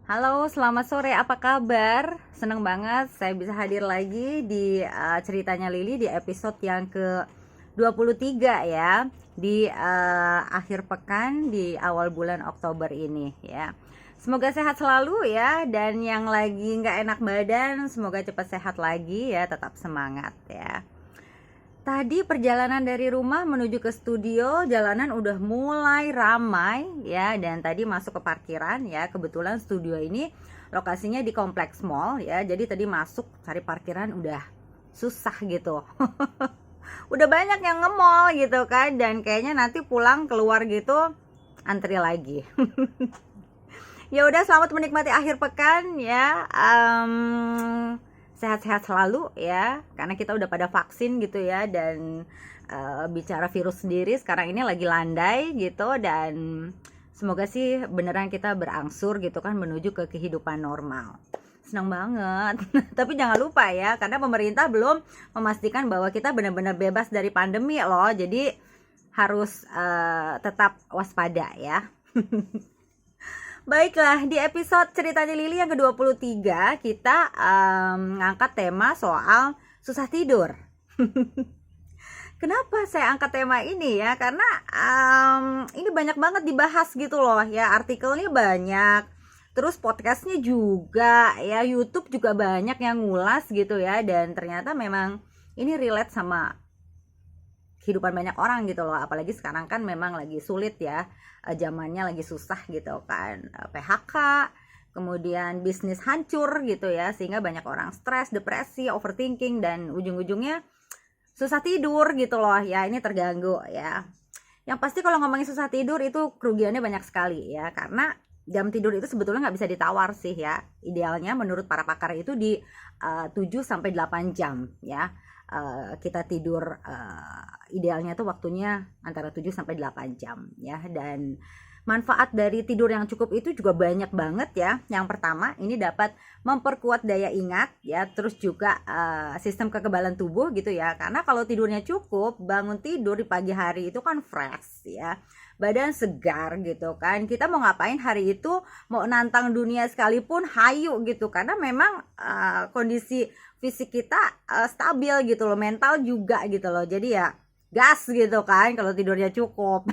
Halo, selamat sore. Apa kabar? Senang banget saya bisa hadir lagi di ceritanya Lili di episode yang ke-23 ya. Di akhir pekan di awal bulan Oktober ini ya. Semoga sehat selalu ya, dan yang lagi nggak enak badan semoga cepat sehat lagi ya, tetap semangat ya. Tadi perjalanan dari rumah menuju ke studio, jalanan udah mulai ramai ya, dan tadi masuk ke parkiran ya. Kebetulan studio ini lokasinya di kompleks mall ya. Jadi tadi masuk cari parkiran udah susah gitu. Udah banyak yang nge-mall gitu kan, dan kayaknya nanti pulang keluar gitu antri lagi. Ya udah, selamat menikmati akhir pekan ya. Sehat-sehat selalu ya, karena kita udah pada vaksin gitu ya. Dan bicara virus sendiri sekarang ini lagi landai gitu, dan semoga sih beneran kita berangsur gitu kan menuju ke kehidupan normal. Senang banget. Tapi jangan lupa ya, karena pemerintah belum memastikan bahwa kita benar-benar bebas dari pandemi loh. Jadi harus tetap waspada ya. Baiklah, di episode ceritanya Lili yang ke-23 kita ngangkat tema soal susah tidur. Kenapa saya angkat tema ini ya? Karena ini banyak banget dibahas gitu loh ya, artikelnya banyak, terus podcastnya juga ya, YouTube juga banyak yang ngulas gitu ya, dan ternyata memang ini relate sama kehidupan banyak orang gitu loh. Apalagi sekarang kan memang lagi sulit ya, zamannya lagi susah gitu kan, PHK, kemudian bisnis hancur gitu ya, sehingga banyak orang stres, depresi, overthinking, dan ujung-ujungnya susah tidur gitu loh ya. Ini terganggu ya. Yang pasti kalau ngomongin susah tidur itu kerugiannya banyak sekali ya, karena jam tidur itu sebetulnya nggak bisa ditawar sih ya. Idealnya menurut para pakar itu di 7-8 jam ya. Kita tidur idealnya tuh waktunya antara 7-8 jam ya. Dan manfaat dari tidur yang cukup itu juga banyak banget ya. Yang pertama, ini dapat memperkuat daya ingat ya, terus juga sistem kekebalan tubuh gitu ya. Karena kalau tidurnya cukup, bangun tidur di pagi hari itu kan fresh ya, badan segar gitu kan. Kita mau ngapain hari itu, mau nantang dunia sekalipun hayu gitu, karena memang kondisi fisik kita stabil gitu loh, mental juga gitu loh. Jadi ya gas gitu kan kalau tidurnya cukup.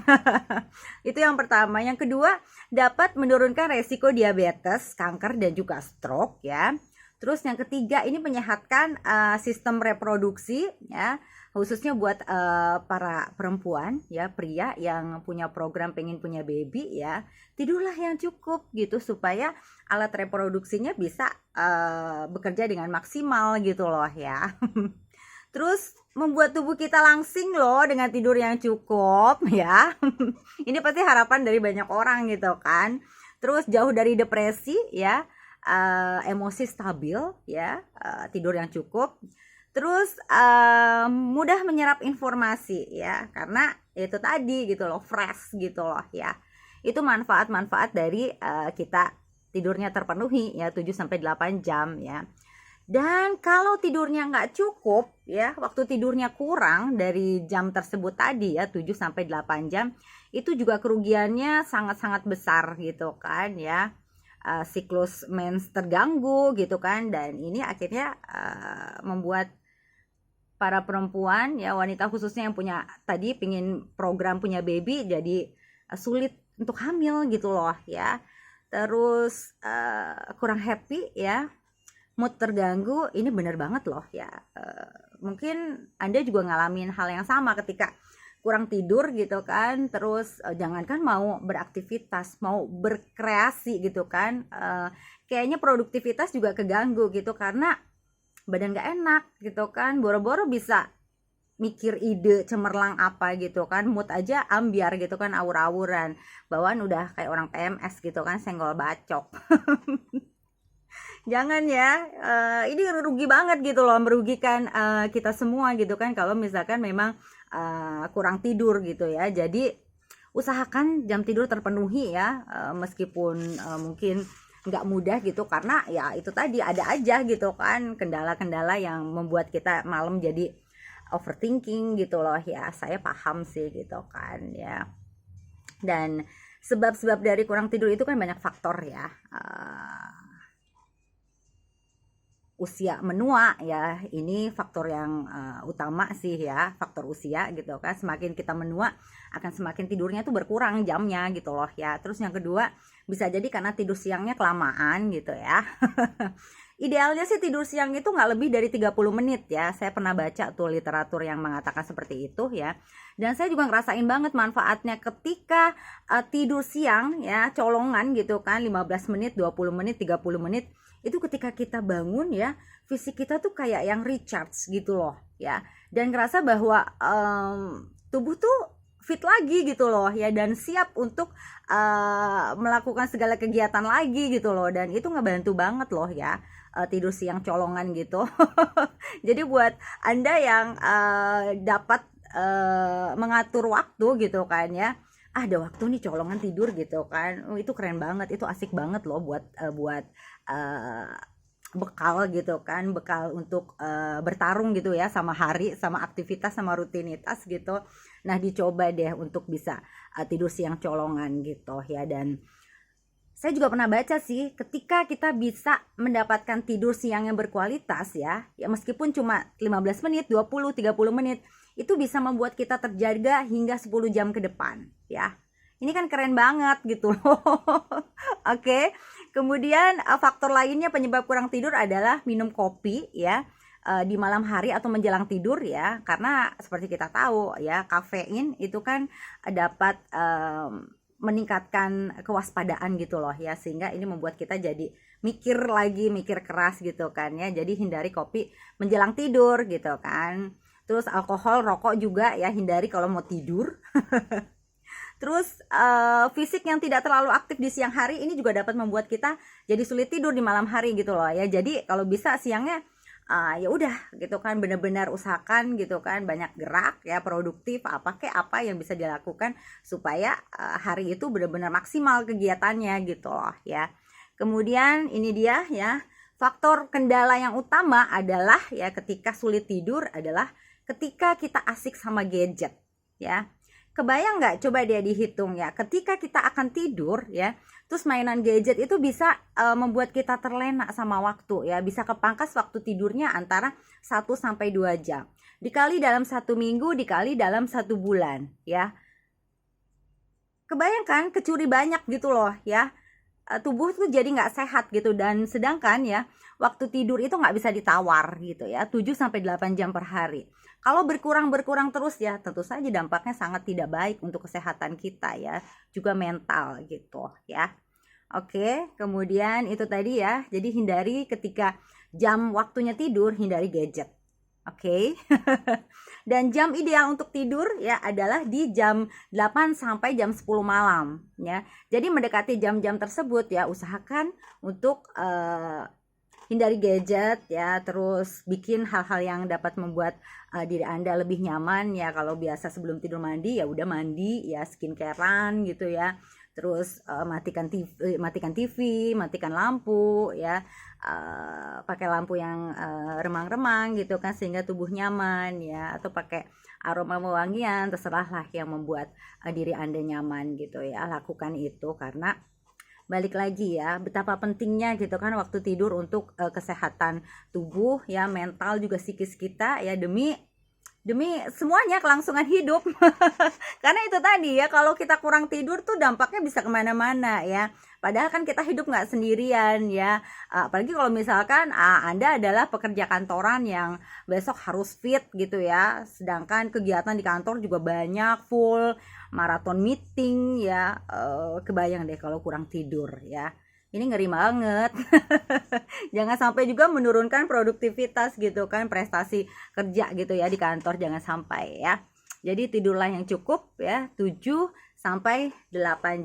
Itu yang pertama. Yang kedua, dapat menurunkan resiko diabetes, kanker, dan juga stroke ya. Terus yang ketiga, ini menyehatkan sistem reproduksi ya, khususnya buat para perempuan ya, pria yang punya program pengen punya baby ya. Tidurlah yang cukup gitu, supaya alat reproduksinya bisa bekerja dengan maksimal gitu loh ya. Terus membuat tubuh kita langsing loh dengan tidur yang cukup ya. Ini pasti harapan dari banyak orang gitu kan. Terus jauh dari depresi ya, emosi stabil ya, tidur yang cukup. Terus mudah menyerap informasi ya, karena itu tadi gitu loh, fresh gitu loh ya. Itu manfaat-manfaat dari kita tidurnya terpenuhi ya, 7-8 jam ya. Dan kalau tidurnya nggak cukup ya, waktu tidurnya kurang dari jam tersebut tadi ya, 7-8 jam, itu juga kerugiannya sangat-sangat besar gitu kan ya. Siklus mens terganggu gitu kan, dan ini akhirnya membuat para perempuan ya, wanita khususnya yang punya tadi pingin program punya baby, jadi sulit untuk hamil gitu loh ya. Terus kurang happy ya, mood terganggu. Ini bener banget loh ya. Mungkin Anda juga ngalamin hal yang sama ketika kurang tidur gitu kan. Terus jangankan mau beraktivitas, mau berkreasi gitu kan, kayaknya produktivitas juga keganggu gitu, karena badan gak enak gitu kan. Boro-boro bisa mikir ide cemerlang apa gitu kan, mood aja ambiar gitu kan, awur-awuran, bawaan udah kayak orang PMS gitu kan, senggol bacok. Jangan ya, ini rugi banget gitu loh, merugikan kita semua gitu kan, kalau misalkan memang kurang tidur gitu ya. Jadi usahakan jam tidur terpenuhi ya, meskipun mungkin nggak mudah gitu, karena ya itu tadi ada aja gitu kan kendala-kendala yang membuat kita malam jadi overthinking gitu loh ya. Saya paham sih gitu kan ya. Dan sebab-sebab dari kurang tidur itu kan banyak faktor ya. usia menua ya, ini faktor yang utama sih ya, faktor usia gitu kan. Semakin kita menua akan semakin tidurnya tuh berkurang jamnya gitu loh ya. Terus yang kedua bisa jadi karena tidur siangnya kelamaan gitu ya. Idealnya sih tidur siang itu nggak lebih dari 30 menit ya. Saya pernah baca tuh literatur yang mengatakan seperti itu ya. Dan saya juga ngerasain banget manfaatnya ketika tidur siang ya, colongan gitu kan, 15 menit, 20 menit, 30 menit. Itu ketika kita bangun ya, fisik kita tuh kayak yang recharge gitu loh ya. Dan ngerasa bahwa tubuh tuh fit lagi gitu loh ya, dan siap untuk melakukan segala kegiatan lagi gitu loh. Dan itu ngebantu banget loh ya, tidur siang colongan gitu. Jadi buat Anda yang dapat mengatur waktu gitu kan ya, ada waktu nih colongan tidur gitu kan, itu keren banget, itu asik banget loh buat bekal gitu kan, bekal untuk bertarung gitu ya sama hari, sama aktivitas, sama rutinitas gitu. Nah dicoba deh untuk bisa tidur siang colongan gitu ya. Dan saya juga pernah baca sih, ketika kita bisa mendapatkan tidur siang yang berkualitas ya, meskipun cuma 15 menit, 20, 30 menit, itu bisa membuat kita terjaga hingga 10 jam ke depan ya. Ini kan keren banget gitu loh. Oke. Kemudian faktor lainnya penyebab kurang tidur adalah minum kopi ya di malam hari atau menjelang tidur ya, karena seperti kita tahu ya, kafein itu kan dapat meningkatkan kewaspadaan gitu loh ya, sehingga ini membuat kita jadi mikir lagi, mikir keras gitu kan ya. Jadi hindari kopi menjelang tidur gitu kan. Terus alkohol, rokok juga ya hindari kalau mau tidur. Terus fisik yang tidak terlalu aktif di siang hari ini juga dapat membuat kita jadi sulit tidur di malam hari gitu loh ya. Jadi kalau bisa siangnya ya udah gitu kan, benar-benar usahakan gitu kan, banyak gerak ya, produktif, apa yang bisa dilakukan supaya hari itu benar-benar maksimal kegiatannya gitu loh ya. Kemudian ini dia ya, faktor kendala yang utama adalah ya ketika sulit tidur adalah ketika kita asik sama gadget ya. Kebayang nggak, coba dia dihitung ya, ketika kita akan tidur ya, terus mainan gadget itu bisa membuat kita terlena sama waktu ya, bisa kepangkas waktu tidurnya antara 1-2 jam, dikali dalam 1 minggu, dikali dalam 1 bulan ya. Kebayangkan kecuri banyak gitu loh ya, tubuh tuh jadi nggak sehat gitu. Dan sedangkan ya waktu tidur itu nggak bisa ditawar gitu ya, 7-8 jam per hari. Kalau berkurang terus ya, tentu saja dampaknya sangat tidak baik untuk kesehatan kita ya, juga mental gitu ya. Oke, kemudian itu tadi ya, jadi hindari ketika jam waktunya tidur, hindari gadget. Oke. Dan jam ideal untuk tidur ya adalah di jam 8 sampai jam 10 malam ya. Jadi mendekati jam-jam tersebut ya, usahakan untuk hindari gadget ya, terus bikin hal-hal yang dapat membuat diri Anda lebih nyaman ya. Kalau biasa sebelum tidur mandi ya udah mandi ya, skincarean gitu ya. Terus matikan TV, matikan lampu ya, pakai lampu yang remang-remang gitu kan, sehingga tubuh nyaman ya, atau pakai aroma wangian, terserah lah yang membuat diri Anda nyaman gitu ya. Lakukan itu, karena balik lagi ya, betapa pentingnya gitu kan waktu tidur untuk kesehatan tubuh ya, mental juga psikis kita ya, demi semuanya kelangsungan hidup. Karena itu tadi ya, kalau kita kurang tidur tuh dampaknya bisa kemana-mana ya. Padahal kan kita hidup nggak sendirian ya. Apalagi kalau misalkan Anda adalah pekerja kantoran yang besok harus fit gitu ya. Sedangkan kegiatan di kantor juga banyak, full maraton meeting ya. Kebayang deh kalau kurang tidur ya. Ini ngeri banget. Jangan sampai juga menurunkan produktivitas gitu kan, prestasi kerja gitu ya di kantor, jangan sampai ya. Jadi tidurlah yang cukup ya, 7-8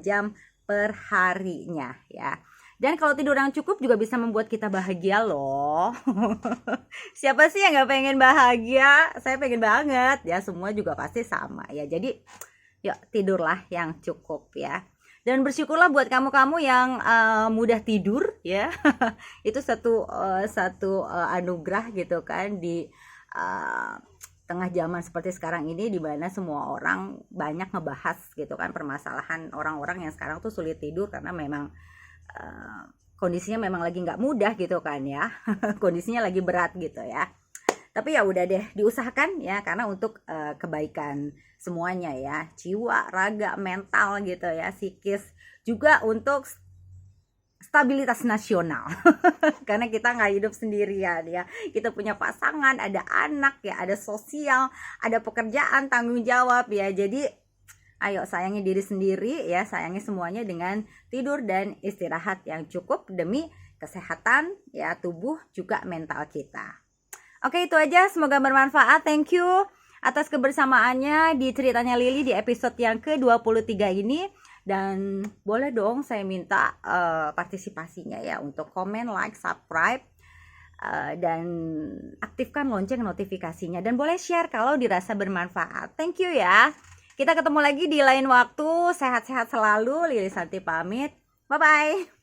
jam per harinya ya. Dan kalau tidur yang cukup juga bisa membuat kita bahagia loh. Siapa sih yang gak pengen bahagia? Saya pengen banget ya, semua juga pasti sama ya. Jadi yuk tidurlah yang cukup ya. Dan bersyukurlah buat kamu-kamu yang mudah tidur ya. Itu satu anugerah gitu kan di tengah zaman seperti sekarang ini, di mana semua orang banyak ngebahas gitu kan permasalahan orang-orang yang sekarang tuh sulit tidur karena memang kondisinya memang lagi nggak mudah gitu kan ya. Kondisinya lagi berat gitu ya. Tapi ya udah deh, diusahakan ya, karena untuk kebaikan semuanya ya, jiwa, raga, mental gitu ya, psikis, juga untuk stabilitas nasional. Karena kita nggak hidup sendirian ya, kita punya pasangan, ada anak ya, ada sosial, ada pekerjaan, tanggung jawab ya. Jadi ayo sayangi diri sendiri ya, sayangi semuanya dengan tidur dan istirahat yang cukup demi kesehatan ya, tubuh juga mental kita. Oke, itu aja, semoga bermanfaat. Thank you atas kebersamaannya di ceritanya Lily di episode yang ke-23 ini. Dan boleh dong saya minta partisipasinya ya, untuk komen, like, subscribe, dan aktifkan lonceng notifikasinya. Dan boleh share kalau dirasa bermanfaat. Thank you ya. Kita ketemu lagi di lain waktu. Sehat-sehat selalu. Lily Santi pamit. Bye-bye.